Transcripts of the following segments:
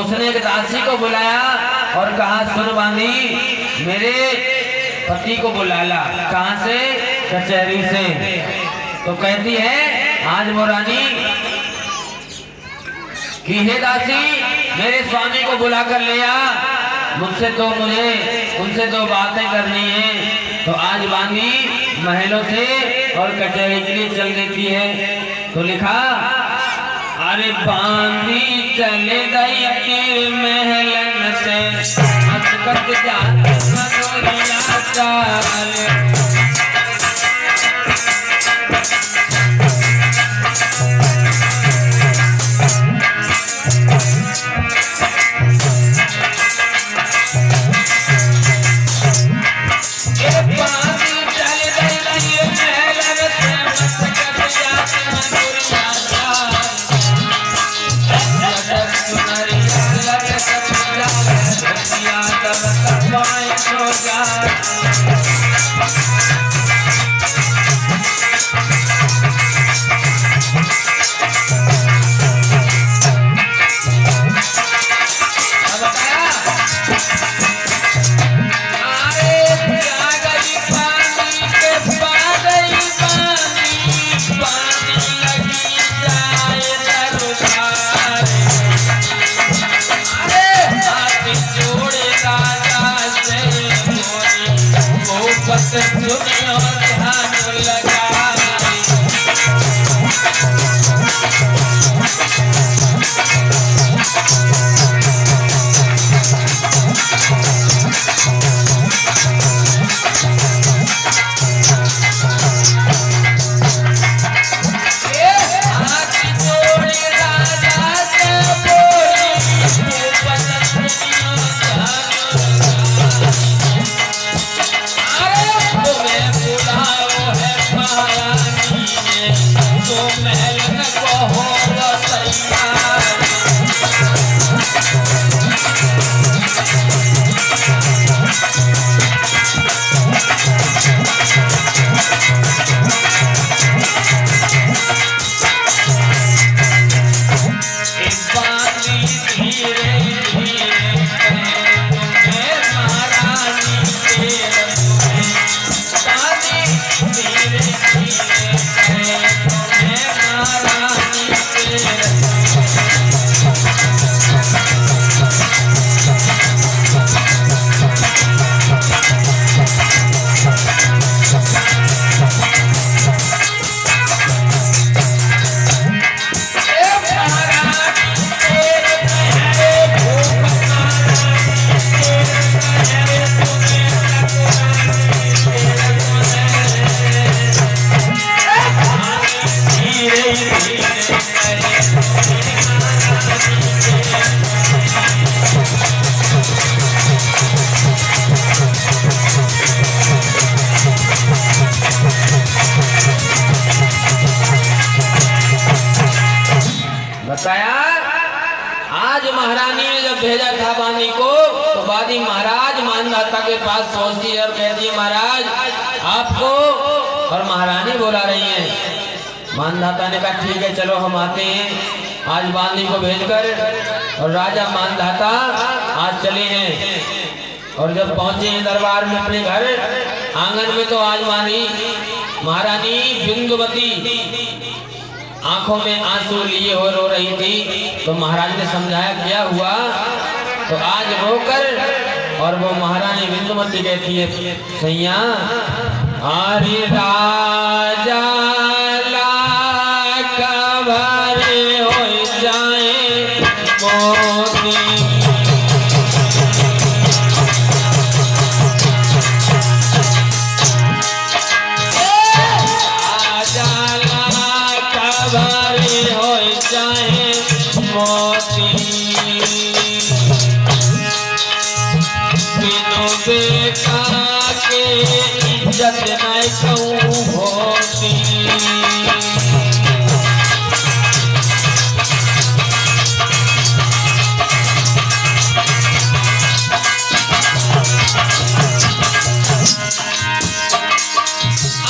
उसने एक दासी को बुलाया और कहा, सुन बांधी, मेरे पति को बुला ला। कहाँ से? कचहरी से। तो कहती है, आज वो रानी कि हे दासी, मेरे स्वामी को बुला कर ले आ, मुझसे तो मुझे उनसे दो बातें करनी है। तो आज बांधी महलों से और कचहरी के लिए चल देती है। तो लिखा, अरे बांधी चले गई तेरे महलन से, अटकत जाती मनोरिया चाल। बताया, आज महारानी ने जब भेजा था बांधी को, तो बांधी महाराज मानधाता के पास पहुंची और कहती है, महाराज आपको और महारानी बुला रही हैं। मानधाता ने कहा, ठीक है चलो हम आते हैं। आज बांधी को भेजकर और राजा मानधाता आज चले हैं। और जब पहुंचे हैं दरबार में अपने घर आंगन में, तो आज महारानी बिंदुवती आंखों में आंसू लिए हो रो रही थी। तो महाराज ने समझाया क्या हुआ, तो आज रोकर और वो महारानी बिंदुवती कहती है, सैया हरि राजा भरे हो जाए मोती, बेटा के इज्जत नहीं कहूँ होती।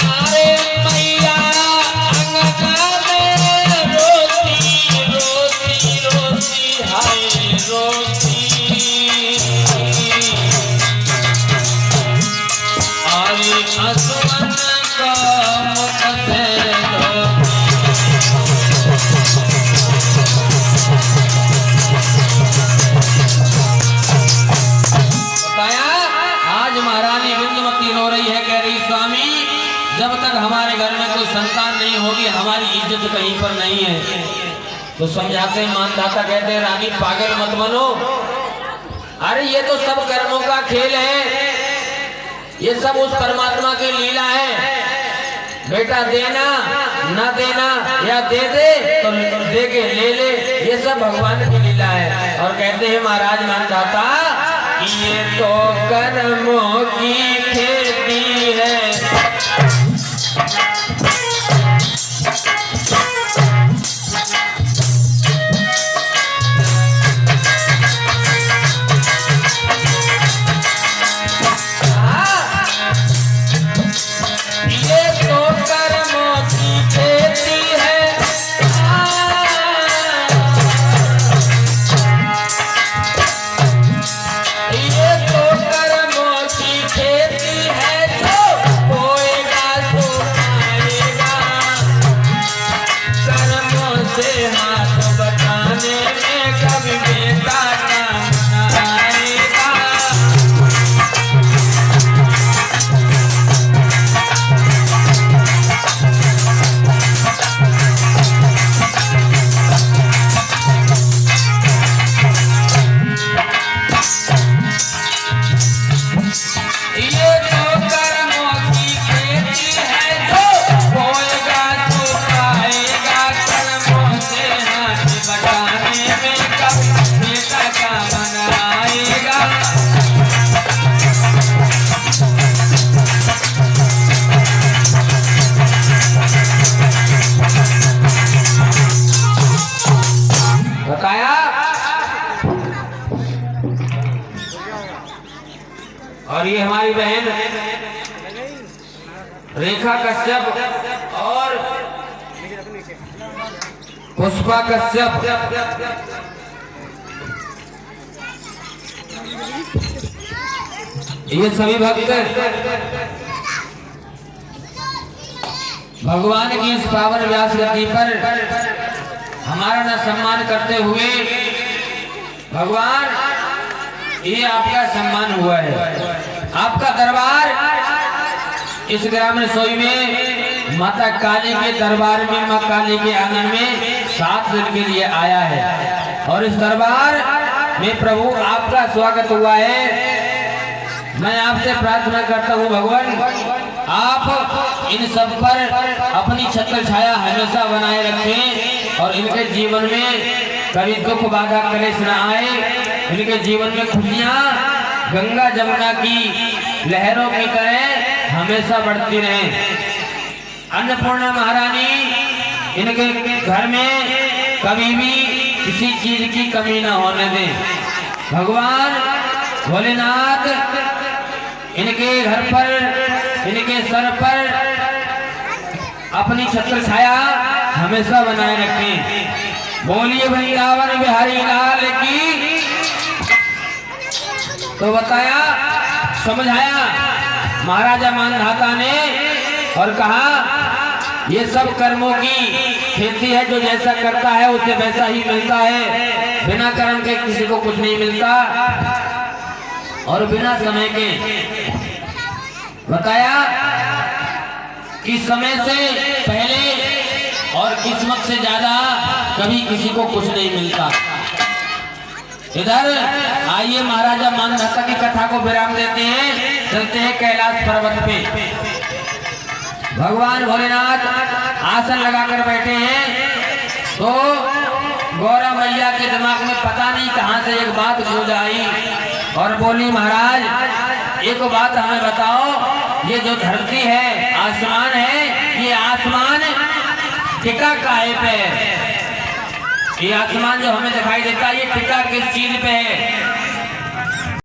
अरे मैया अंगना में रोती रोती रोती हाय रोती। जब तक हमारे घर में कोई संतान नहीं होगी हमारी इज्जत कहीं पर नहीं है। तो समझाते मानदाता कहते हैं रानी पागल मत बनो, अरे ये तो सब कर्मों का खेल है, ये सब उस परमात्मा की लीला है। बेटा देना ना देना या दे दे तो दे के ले ले, ये सब भगवान की लीला है। और कहते हैं महाराज मानदाता ये तो कर्मों की खेती है। और ये हमारी बहन रेखा कश्यप और पुष्पा कश्यप, ये सभी भक्त भगवान की इस पावन व्यास गति पर हमारा न सम्मान करते हुए, भगवान ये आपका सम्मान हुआ है। आपका दरबार इस ग्राम रसोई में माता काली के दरबार में, माँ काली के आंगन में 7 दिन के लिए आया है। और इस दरबार में प्रभु आपका स्वागत हुआ है। मैं आपसे प्रार्थना करता हूँ भगवान आप इन सब पर अपनी छत्र छाया हमेशा बनाए रखें और इनके जीवन में कभी दुख बाधा कलेश न आए। इनके जीवन में खुशियाँ गंगा जमुना की लहरों की तरह हमेशा बढ़ती रहें। अन्नपूर्णा महारानी इनके घर में कभी भी किसी चीज की कमी न होने दें। भगवान भोलेनाथ इनके घर पर, इनके सर पर अपनी छत्र छाया हमेशा बनाए रखें। बोलिए वृंदावन बिहारी लाल की। तो बताया, समझाया महाराजा मानधाता ने और कहा ये सब कर्मों की खेती है, जो जैसा करता है उसे वैसा ही मिलता है। बिना कर्म के किसी को कुछ नहीं मिलता और बिना समय के। बताया कि समय से पहले और किस्मत से ज्यादा कभी किसी को कुछ नहीं मिलता। इधर आइए महाराजा मानधाता की कथा को विराम देते हैं, चलते हैं कैलाश पर्वत पे। भगवान भोलेनाथ आसन लगाकर बैठे हैं तो गौरा मैया के दिमाग में पता नहीं कहां से एक बात गूंज आई और बोली महाराज एक बात हमें बताओ, ये जो धरती है, आसमान है, ये आसमान टिका काहे पे है? ये आसमान जो हमें दिखाई देता है ये टिका किस चीज पे है?